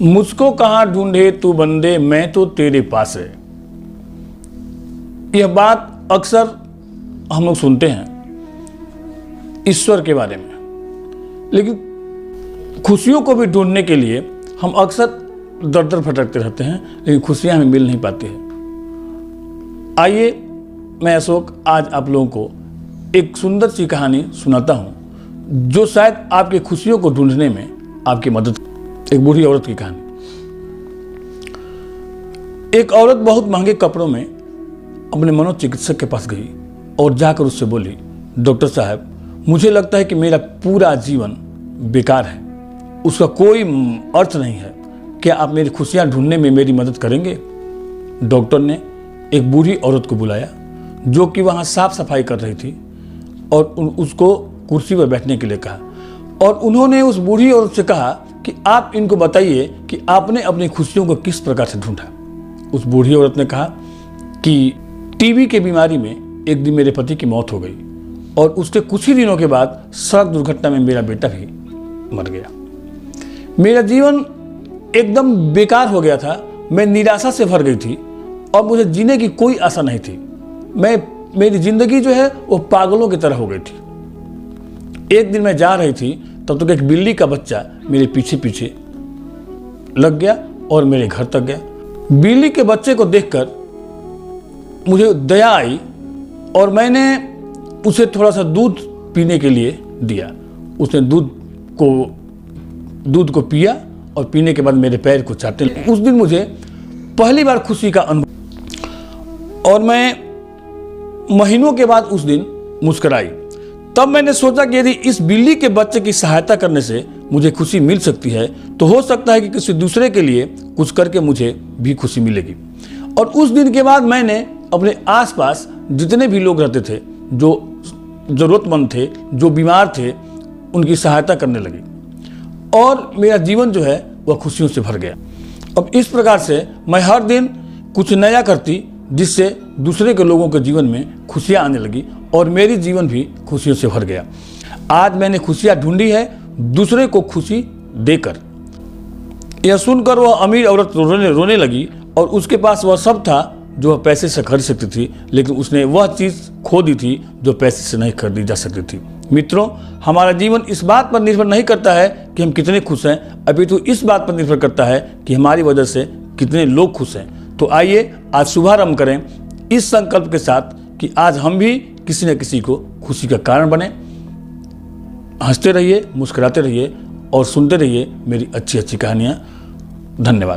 मुझको कहाँ ढूंढे तू बंदे, मैं तो तेरे पास है। यह बात अक्सर हम लोग सुनते हैं ईश्वर के बारे में, लेकिन खुशियों को भी ढूंढने के लिए हम अक्सर दर दर भटकते रहते हैं, लेकिन खुशियां हमें मिल नहीं पाती हैं। आइए मैं अशोक आज आप लोगों को एक सुंदर सी कहानी सुनाता हूं, जो शायद आपकी खुशियों को ढूंढने में आपकी मदद। एक बूढ़ी औरत की कहानी। एक औरत बहुत महंगे कपड़ों में अपने मनोचिकित्सक के पास गई और जाकर उससे बोली, डॉक्टर साहब, मुझे लगता है कि मेरा पूरा जीवन बेकार है, उसका कोई अर्थ नहीं है, क्या आप मेरी खुशियां ढूंढने में मेरी मदद करेंगे? डॉक्टर ने एक बूढ़ी औरत को बुलाया जो कि वहां साफ सफाई कर रही थी और उसको कुर्सी पर बैठने के लिए कहा, और उन्होंने उस बूढ़ी औरत से कहा कि आप इनको बताइए कि आपने अपनी खुशियों को किस प्रकार से ढूंढा। उस बूढ़ी औरत ने कहा कि टीबी की बीमारी में एक दिन मेरे पति की मौत हो गई और उसके कुछ ही दिनों के बाद सड़क दुर्घटना में मेरा बेटा भी मर गया। मेरा जीवन एकदम बेकार हो गया था, मैं निराशा से भर गई थी और मुझे जीने की कोई आशा नहीं थी। मेरी जिंदगी जो है वो पागलों की तरह हो गई थी। एक दिन मैं जा रही थी, तब तक एक बिल्ली का बच्चा मेरे पीछे पीछे लग गया और मेरे घर तक गया। बिल्ली के बच्चे को देखकर मुझे दया आई और मैंने उसे थोड़ा सा दूध पीने के लिए दिया। उसने दूध को पिया और पीने के बाद मेरे पैर को चाटने लगा। उस दिन मुझे पहली बार खुशी का अनुभव, और मैं महीनों के बाद उस दिन मुस्कुराई। तब मैंने सोचा कि यदि इस बिल्ली के बच्चे की सहायता करने से मुझे खुशी मिल सकती है, तो हो सकता है कि किसी दूसरे के लिए कुछ करके मुझे भी खुशी मिलेगी। और उस दिन के बाद मैंने अपने आसपास जितने भी लोग रहते थे, जो जरूरतमंद थे, जो बीमार थे, उनकी सहायता करने लगी और मेरा जीवन जो है वह खुशियों से भर गया। अब इस प्रकार से मैं हर दिन कुछ नया करती, जिससे दूसरे के लोगों के जीवन में खुशियां आने लगी और मेरी जीवन भी खुशियों से भर गया। आज मैंने खुशियां ढूंढी है दूसरे को खुशी देकर। यह सुनकर वह अमीर औरत रोने लगी और उसके पास वह सब था जो वह पैसे से खरीद सकती थी, लेकिन उसने वह चीज़ खो दी थी जो पैसे से नहीं खरीदी जा सकती थी। मित्रों, हमारा जीवन इस बात पर निर्भर नहीं करता है कि हम कितने खुश हैं, अपितु इस बात पर निर्भर करता है कि हमारी वजह से कितने लोग खुश हैं। तो आइए आज शुभारंभ करें इस संकल्प के साथ कि आज हम भी किसी न किसी को खुशी का कारण बने। हंसते रहिए, मुस्कुराते रहिए और सुनते रहिए मेरी अच्छी अच्छी कहानियाँ। धन्यवाद।